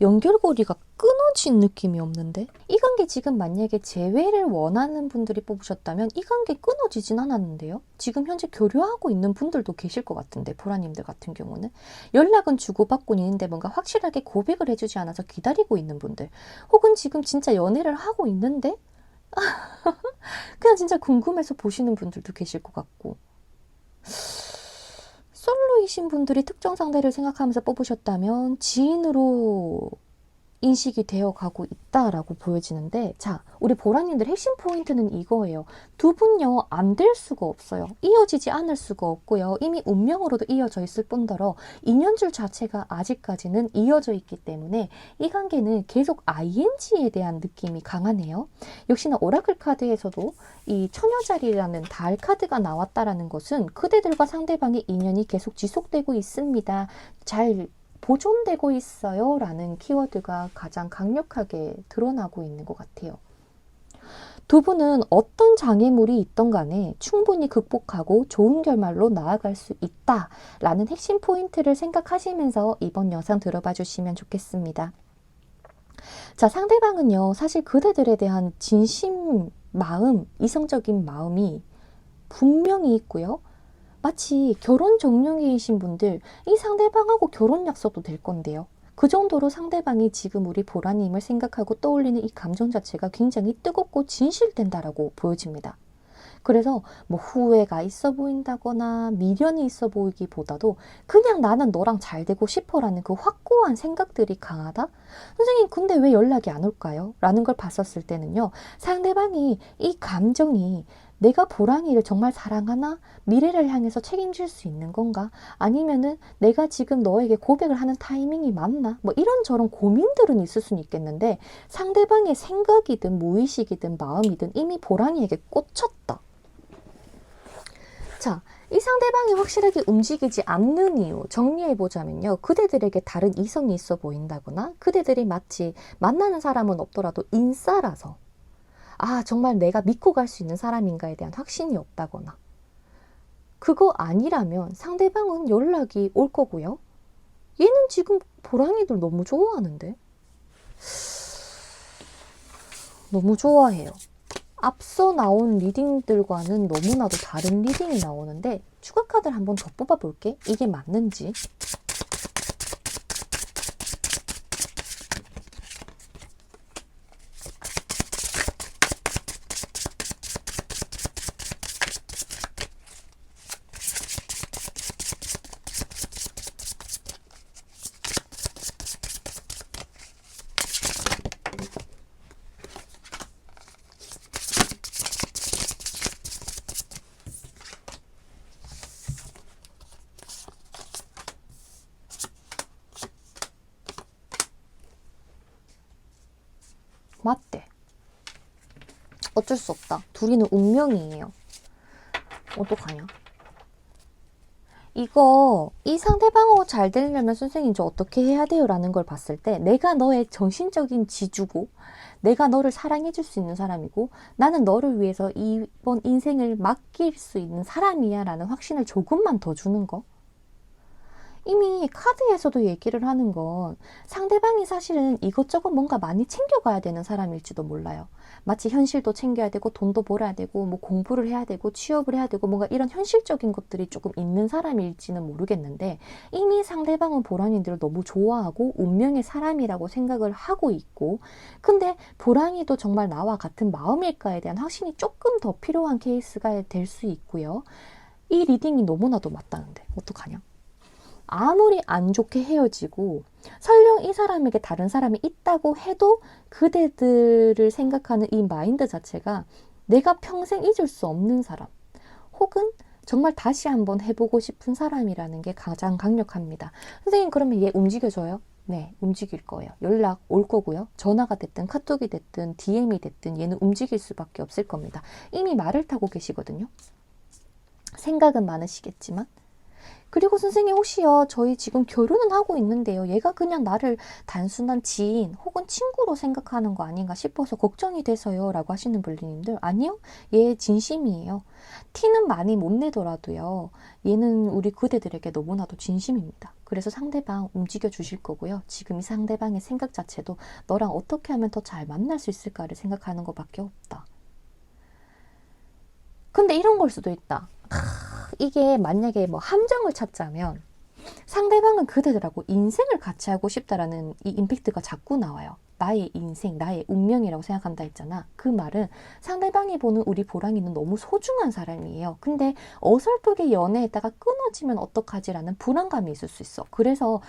연결고리가 끊어진 느낌이 없는데? 이 관계 지금 만약에 재회를 원하는 분들이 뽑으셨다면 이 관계 끊어지진 않았는데요? 지금 현재 교류하고 있는 분들도 계실 것 같은데, 보라님들 같은 경우는. 연락은 주고받고 있는데 뭔가 확실하게 고백을 해주지 않아서 기다리고 있는 분들. 혹은 지금 진짜 연애를 하고 있는데 그냥 진짜 궁금해서 보시는 분들도 계실 것 같고. 솔로이신 분들이 특정 상대를 생각하면서 뽑으셨다면 지인으로 인식이 되어 가고 있다라고 보여지는데, 자, 우리 보라님들 핵심 포인트는 이거예요. 두 분요, 안 될 수가 없어요. 이어지지 않을 수가 없고요. 이미 운명으로도 이어져 있을 뿐더러 인연줄 자체가 아직까지는 이어져 있기 때문에 이 관계는 계속 ING에 대한 느낌이 강하네요. 역시나 오라클 카드에서도 이 처녀자리라는 달 카드가 나왔다라는 것은 그대들과 상대방의 인연이 계속 지속되고 있습니다. 잘 보존되고 있어요 라는 키워드가 가장 강력하게 드러나고 있는 것 같아요. 두 분은 어떤 장애물이 있던 간에 충분히 극복하고 좋은 결말로 나아갈 수 있다 라는 핵심 포인트를 생각하시면서 이번 영상 들어봐 주시면 좋겠습니다. 자, 상대방은요, 사실 그대들에 대한 진심 마음, 이성적인 마음이 분명히 있고요. 마치 결혼 종료기이신 분들, 이 상대방하고 결혼 약속도 될 건데요. 그 정도로 상대방이 지금 우리 보라님을 생각하고 떠올리는 이 감정 자체가 굉장히 뜨겁고 진실된다라고 보여집니다. 그래서 뭐 후회가 있어 보인다거나 미련이 있어 보이기보다도 그냥 나는 너랑 잘 되고 싶어라는 그 확고한 생각들이 강하다? 선생님, 근데 왜 연락이 안 올까요? 라는 걸 봤었을 때는요, 상대방이 이 감정이 내가 보랑이를 정말 사랑하나? 미래를 향해서 책임질 수 있는 건가? 아니면은 내가 지금 너에게 고백을 하는 타이밍이 맞나? 뭐 이런저런 고민들은 있을 수는 있겠는데, 상대방의 생각이든 무의식이든 마음이든 이미 보랑이에게 꽂혔다. 자, 이 상대방이 확실하게 움직이지 않는 이유 정리해보자면요. 그대들에게 다른 이성이 있어 보인다거나 그대들이 마치 만나는 사람은 없더라도 인싸라서 정말 내가 믿고 갈 수 있는 사람인가에 대한 확신이 없다거나, 그거 아니라면 상대방은 연락이 올 거고요. 얘는 지금 보랑이들 너무 좋아하는데? 너무 좋아해요. 앞서 나온 리딩들과는 너무나도 다른 리딩이 나오는데 추가 카드를 한번 더 뽑아볼게. 이게 맞는지. 맞대. 어쩔 수 없다. 둘이는 운명이에요. 어떡하냐? 이 상대방하고 잘 되려면 선생님 저 어떻게 해야 돼요? 라는 걸 봤을 때, 내가 너의 정신적인 지주고 내가 너를 사랑해 줄 수 있는 사람이고 나는 너를 위해서 이번 인생을 맡길 수 있는 사람이야 라는 확신을 조금만 더 주는 거. 이미 카드에서도 얘기를 하는 건 상대방이 사실은 이것저것 뭔가 많이 챙겨가야 되는 사람일지도 몰라요. 마치 현실도 챙겨야 되고 돈도 벌어야 되고 뭐 공부를 해야 되고 취업을 해야 되고 뭔가 이런 현실적인 것들이 조금 있는 사람일지는 모르겠는데, 이미 상대방은 보라니들을 너무 좋아하고 운명의 사람이라고 생각을 하고 있고, 근데 보라니도 정말 나와 같은 마음일까에 대한 확신이 조금 더 필요한 케이스가 될 수 있고요. 이 리딩이 너무나도 맞다는데 어떡하냐? 아무리 안 좋게 헤어지고 설령 이 사람에게 다른 사람이 있다고 해도 그대들을 생각하는 이 마인드 자체가 내가 평생 잊을 수 없는 사람, 혹은 정말 다시 한번 해보고 싶은 사람이라는 게 가장 강력합니다. 선생님, 그러면 얘 움직여줘요? 네, 움직일 거예요. 연락 올 거고요. 전화가 됐든 카톡이 됐든 DM이 됐든 얘는 움직일 수밖에 없을 겁니다. 이미 말을 타고 계시거든요. 생각은 많으시겠지만. 그리고 선생님, 혹시요, 저희 지금 결혼은 하고 있는데요, 얘가 그냥 나를 단순한 지인 혹은 친구로 생각하는 거 아닌가 싶어서 걱정이 돼서요 라고 하시는 분들님들, 아니요, 얘 진심이에요. 티는 많이 못 내더라도요, 얘는 우리 그대들에게 너무나도 진심입니다. 그래서 상대방 움직여 주실 거고요. 지금 이 상대방의 생각 자체도 너랑 어떻게 하면 더 잘 만날 수 있을까를 생각하는 것밖에 없다. 근데 이런 걸 수도 있다. 이게 만약에 뭐 함정을 찾자면 상대방은 그대들하고 인생을 같이 하고 싶다라는 이 임팩트가 자꾸 나와요. 나의 인생, 나의 운명이라고 생각한다 했잖아. 그 말은 상대방이 보는 우리 보랑이는 너무 소중한 사람이에요. 근데 어설프게 연애했다가 끊어지면 어떡하지라는 불안감이 있을 수 있어. 그래서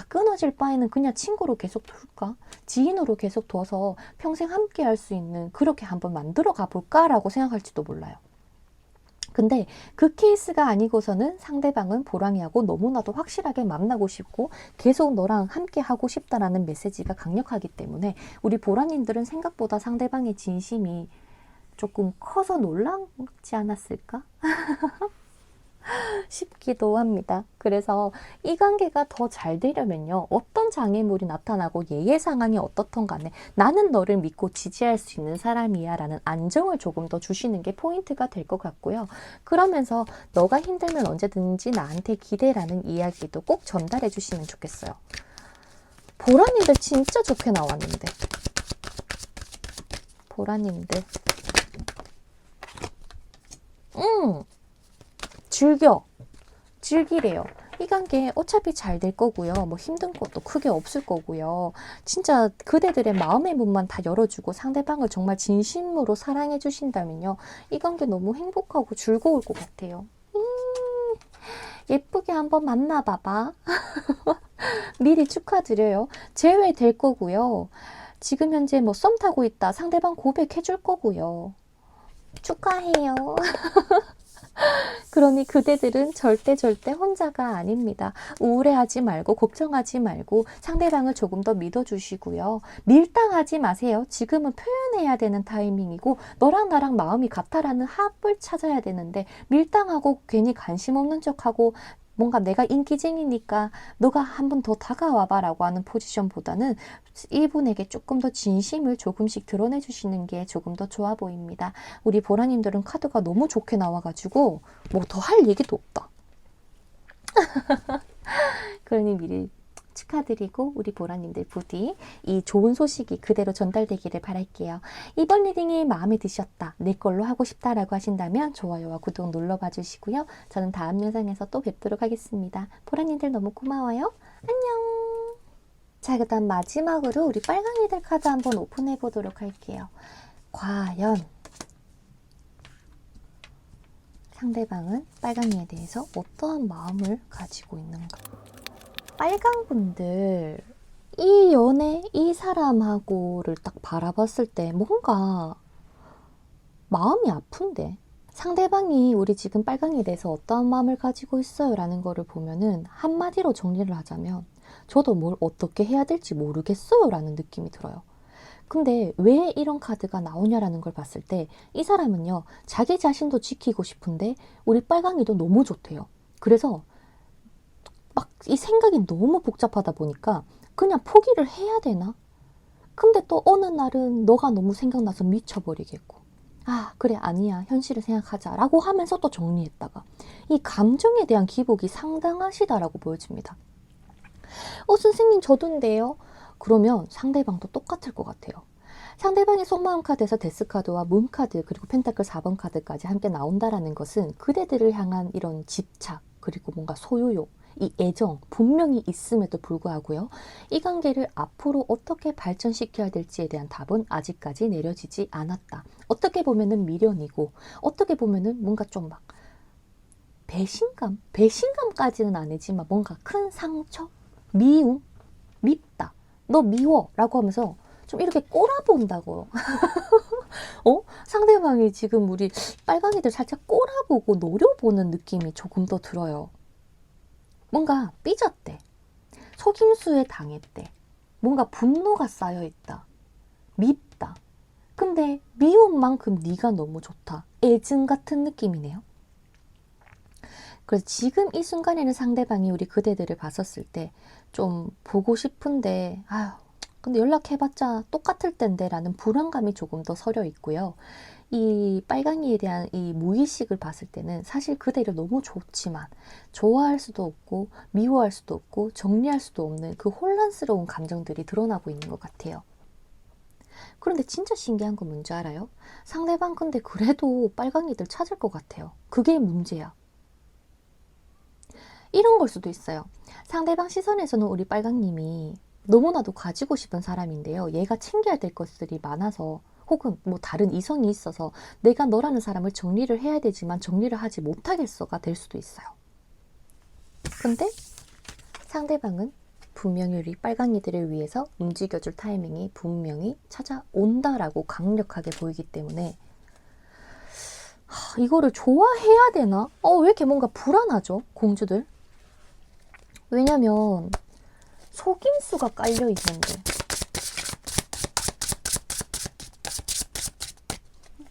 끊어질 바에는 그냥 친구로 계속 둘까? 지인으로 계속 둬서 평생 함께 할 수 있는 그렇게 한번 만들어 가볼까라고 생각할지도 몰라요. 근데 그 케이스가 아니고서는 상대방은 보랑이하고 너무나도 확실하게 만나고 싶고 계속 너랑 함께 하고 싶다라는 메시지가 강력하기 때문에 우리 보라님들은 생각보다 상대방의 진심이 조금 커서 놀랍지 않았을까 싶기도 합니다. 그래서 이 관계가 더 잘 되려면요, 어떤 장애물이 나타나고 얘의 상황이 어떻든 간에 나는 너를 믿고 지지할 수 있는 사람이야 라는 안정을 조금 더 주시는 게 포인트가 될 것 같고요. 그러면서 너가 힘들면 언제든지 나한테 기대라는 이야기도 꼭 전달해 주시면 좋겠어요. 보라님들 진짜 좋게 나왔는데, 보라님들 즐기래요. 이 관계 어차피 잘 될 거고요. 뭐 힘든 것도 크게 없을 거고요. 진짜 그대들의 마음의 문만 다 열어주고 상대방을 정말 진심으로 사랑해 주신다면요, 이 관계 너무 행복하고 즐거울 것 같아요. 예쁘게 한번 만나봐봐. 미리 축하드려요. 재회될 거고요. 지금 현재 뭐 썸 타고 있다, 상대방 고백해 줄 거고요. 축하해요. 그러니 그대들은 절대 혼자가 아닙니다. 우울해하지 말고 걱정하지 말고 상대방을 조금 더 믿어주시고요. 밀당하지 마세요. 지금은 표현해야 되는 타이밍이고 너랑 나랑 마음이 같아라는 합을 찾아야 되는데, 밀당하고 괜히 관심 없는 척하고 뭔가 내가 인기쟁이니까 너가 한 번 더 다가와봐 라고 하는 포지션보다는 이분에게 조금 더 진심을 조금씩 드러내 주시는 게 조금 더 좋아 보입니다. 우리 보라님들은 카드가 너무 좋게 나와가지고 뭐 더 할 얘기도 없다. 그러니 미리 축하드리고 우리 보라님들 부디 이 좋은 소식이 그대로 전달되기를 바랄게요. 이번 리딩이 마음에 드셨다, 내 걸로 하고 싶다라고 하신다면 좋아요와 구독 눌러봐 주시고요. 저는 다음 영상에서 또 뵙도록 하겠습니다. 보라님들 너무 고마워요. 안녕. 자, 그 다음 마지막으로 우리 빨강이들 카드 한번 오픈해 보도록 할게요. 과연 상대방은 빨강이에 대해서 어떠한 마음을 가지고 있는가? 빨강분들, 이 연애, 이 사람하고를 딱 바라봤을 때 뭔가 마음이 아픈데, 상대방이 우리 지금 빨강이에 대해서 어떠한 마음을 가지고 있어요 라는 거를 보면은 한마디로 정리를 하자면 저도 뭘 어떻게 해야 될지 모르겠어요 라는 느낌이 들어요. 근데 왜 이런 카드가 나오냐라는 걸 봤을 때 이 사람은요, 자기 자신도 지키고 싶은데 우리 빨강이도 너무 좋대요. 그래서 막 이 생각이 너무 복잡하다 보니까 그냥 포기를 해야 되나? 근데 또 어느 날은 너가 너무 생각나서 미쳐버리겠고, 그래, 아니야, 현실을 생각하자 라고 하면서 또 정리했다가, 이 감정에 대한 기복이 상당하시다라고 보여집니다. 선생님 저도인데요? 그러면 상대방도 똑같을 것 같아요. 상대방의 속마음 카드에서 데스 카드와 문 카드 그리고 펜타클 4번 카드까지 함께 나온다라는 것은 그대들을 향한 이런 집착 그리고 뭔가 소유욕, 이 애정 분명히 있음에도 불구하고요, 이 관계를 앞으로 어떻게 발전시켜야 될지에 대한 답은 아직까지 내려지지 않았다. 어떻게 보면은 미련이고 어떻게 보면은 뭔가 좀 막 배신감까지는 아니지만 뭔가 큰 상처, 미움, 밉다, 너 미워 라고 하면서 좀 이렇게 꼬라본다고 상대방이 지금 우리 빨강이들 살짝 꼬라보고 노려보는 느낌이 조금 더 들어요. 뭔가 삐졌대. 속임수에 당했대. 뭔가 분노가 쌓여있다. 밉다. 근데 미운 만큼 네가 너무 좋다. 애증 같은 느낌이네요. 그래서 지금 이 순간에는 상대방이 우리 그대들을 봤었을 때 좀 보고 싶은데 아휴 근데 연락해봤자 똑같을 텐데 라는 불안감이 조금 더 서려 있고요. 이 빨강이에 대한 이 무의식을 봤을 때는 사실 그대를 너무 좋지만 좋아할 수도 없고 미워할 수도 없고 정리할 수도 없는 그 혼란스러운 감정들이 드러나고 있는 것 같아요. 그런데 진짜 신기한 건 뭔지 알아요? 상대방 근데 그래도 빨강이들 찾을 것 같아요. 그게 문제야. 이런 걸 수도 있어요. 상대방 시선에서는 우리 빨강님이 너무나도 가지고 싶은 사람인데요. 얘가 챙겨야 될 것들이 많아서 혹은 뭐 다른 이성이 있어서 내가 너라는 사람을 정리를 해야 되지만 정리를 하지 못하겠어가 될 수도 있어요. 근데 상대방은 분명히 우리 빨강이들을 위해서 움직여줄 타이밍이 분명히 찾아온다라고 강력하게 보이기 때문에 이거를 좋아해야 되나? 왜 이렇게 뭔가 불안하죠? 공주들. 왜냐면 속임수가 깔려 있는데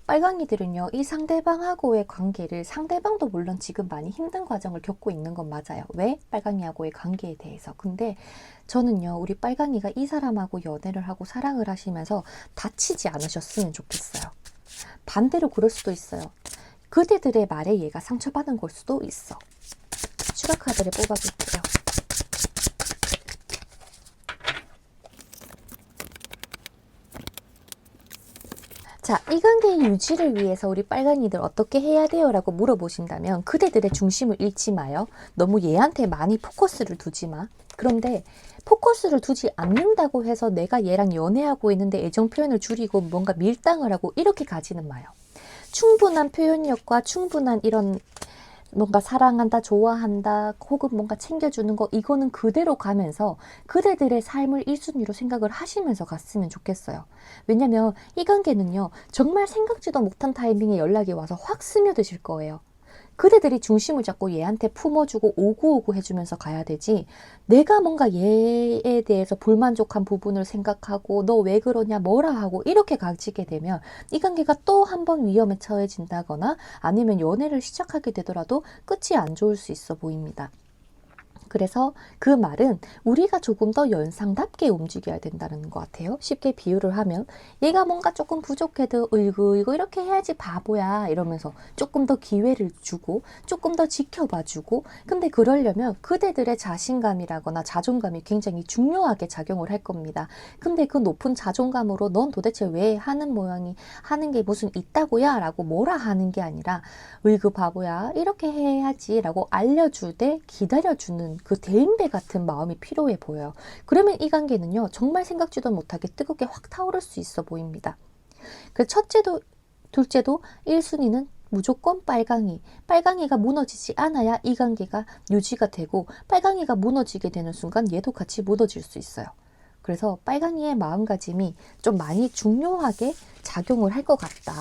빨강이들은요 이 상대방하고의 관계를 상대방도 물론 지금 많이 힘든 과정을 겪고 있는 건 맞아요. 왜? 빨강이하고의 관계에 대해서. 근데 저는요 우리 빨강이가 이 사람하고 연애를 하고 사랑을 하시면서 다치지 않으셨으면 좋겠어요. 반대로 그럴 수도 있어요. 그대들의 말에 얘가 상처받은 걸 수도 있어. 추가 카드를 뽑아볼게요. 자, 이 관계의 유지를 위해서 우리 빨강이들 어떻게 해야 돼요? 라고 물어보신다면 그대들의 중심을 잃지 마요. 너무 얘한테 많이 포커스를 두지 마. 그런데 포커스를 두지 않는다고 해서 내가 얘랑 연애하고 있는데 애정 표현을 줄이고 뭔가 밀당을 하고 이렇게 가지는 마요. 충분한 표현력과 충분한 이런 뭔가 사랑한다, 좋아한다, 혹은 뭔가 챙겨주는 거 이거는 그대로 가면서 그대들의 삶을 1순위로 생각을 하시면서 갔으면 좋겠어요. 왜냐면 이 관계는요. 정말 생각지도 못한 타이밍에 연락이 와서 확 스며드실 거예요. 그대들이 중심을 잡고 얘한테 품어주고 오구오구 해주면서 가야 되지 내가 뭔가 얘에 대해서 불만족한 부분을 생각하고 너 왜 그러냐 뭐라 하고 이렇게 가지게 되면 이 관계가 또 한 번 위험에 처해진다거나 아니면 연애를 시작하게 되더라도 끝이 안 좋을 수 있어 보입니다. 그래서 그 말은 우리가 조금 더 연상답게 움직여야 된다는 것 같아요. 쉽게 비유를 하면 얘가 뭔가 조금 부족해도 으이구 이거 이렇게 해야지 바보야 이러면서 조금 더 기회를 주고 조금 더 지켜봐주고 근데 그러려면 그대들의 자신감이라거나 자존감이 굉장히 중요하게 작용을 할 겁니다. 근데 그 높은 자존감으로 넌 도대체 왜 하는 모양이 하는 게 무슨 있다고야? 라고 뭐라 하는 게 아니라 으이구 바보야 이렇게 해야지 라고 알려주되 기다려주는 그 대인배 같은 마음이 필요해 보여요. 그러면 이 관계는요 정말 생각지도 못하게 뜨겁게 확 타오를 수 있어 보입니다. 그 첫째도 둘째도 1순위는 무조건 빨강이가 무너지지 않아야 이 관계가 유지가 되고 빨강이가 무너지게 되는 순간 얘도 같이 무너질 수 있어요. 그래서 빨강이의 마음가짐이 좀 많이 중요하게 작용을 할 것 같다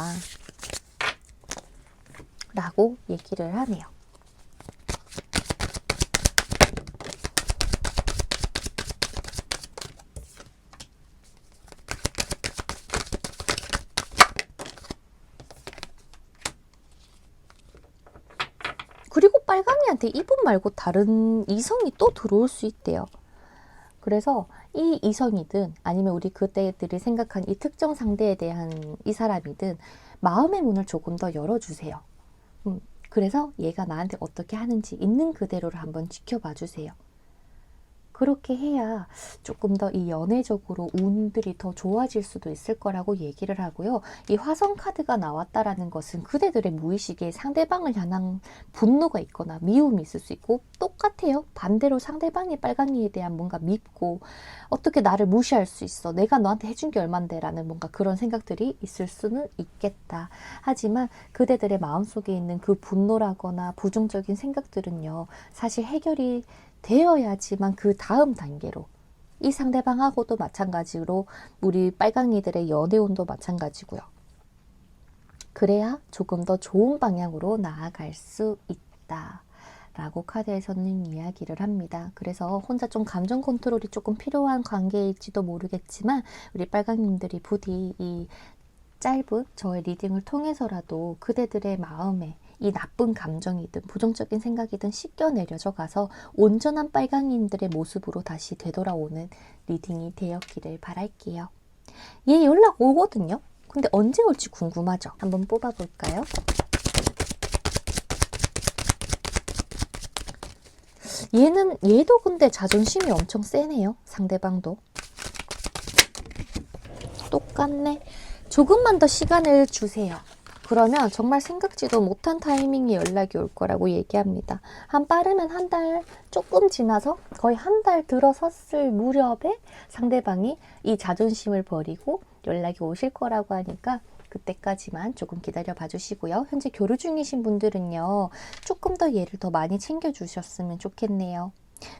라고 얘기를 하네요. 그리고 빨강이한테 이분 말고 다른 이성이 또 들어올 수 있대요. 그래서 이 이성이든 아니면 우리 그때들이 생각한 이 특정 상대에 대한 이 사람이든 마음의 문을 조금 더 열어주세요. 그래서 얘가 나한테 어떻게 하는지 있는 그대로를 한번 지켜봐 주세요. 그렇게 해야 조금 더 이 연애적으로 운들이 더 좋아질 수도 있을 거라고 얘기를 하고요. 이 화성 카드가 나왔다라는 것은 그대들의 무의식에 상대방을 향한 분노가 있거나 미움이 있을 수 있고 똑같아요. 반대로 상대방이 빨강이에 대한 뭔가 밉고 어떻게 나를 무시할 수 있어. 내가 너한테 해준 게 얼만데 라는 뭔가 그런 생각들이 있을 수는 있겠다. 하지만 그대들의 마음속에 있는 그 분노라거나 부정적인 생각들은요. 사실 해결이 되어야지만 그 다음 단계로 이 상대방하고도 마찬가지로 우리 빨강이들의 연애운도 마찬가지고요. 그래야 조금 더 좋은 방향으로 나아갈 수 있다. 라고 카드에서는 이야기를 합니다. 그래서 혼자 좀 감정 컨트롤이 조금 필요한 관계일지도 모르겠지만 우리 빨강님들이 부디 이 짧은 저의 리딩을 통해서라도 그대들의 마음에 이 나쁜 감정이든 부정적인 생각이든 씻겨 내려져 가서 온전한 빨강님들의 모습으로 다시 되돌아오는 리딩이 되었기를 바랄게요. 얘 연락 오거든요. 근데 언제 올지 궁금하죠? 한번 뽑아볼까요? 얘도 근데 자존심이 엄청 세네요. 상대방도. 똑같네. 조금만 더 시간을 주세요. 그러면 정말 생각지도 못한 타이밍에 연락이 올 거라고 얘기합니다. 빠르면 한 달 조금 지나서 거의 한 달 들어섰을 무렵에 상대방이 이 자존심을 버리고 연락이 오실 거라고 하니까 그때까지만 조금 기다려 봐 주시고요. 현재 교류 중이신 분들은요. 조금 더 얘를 더 많이 챙겨 주셨으면 좋겠네요.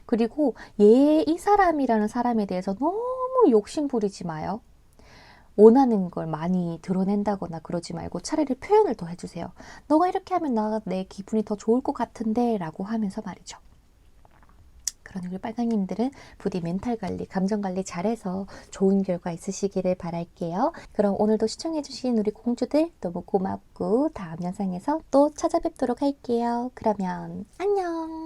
그리고 이 사람이라는 사람에 대해서 너무 욕심 부리지 마요. 원하는 걸 많이 드러낸다거나 그러지 말고 차라리 표현을 더 해주세요. 너가 이렇게 하면 내 기분이 더 좋을 것 같은데 라고 하면서 말이죠. 그러니 우리 빨강님들은 부디 멘탈 관리, 감정 관리 잘해서 좋은 결과 있으시기를 바랄게요. 그럼 오늘도 시청해주신 우리 공주들 너무 고맙고 다음 영상에서 또 찾아뵙도록 할게요. 그러면 안녕!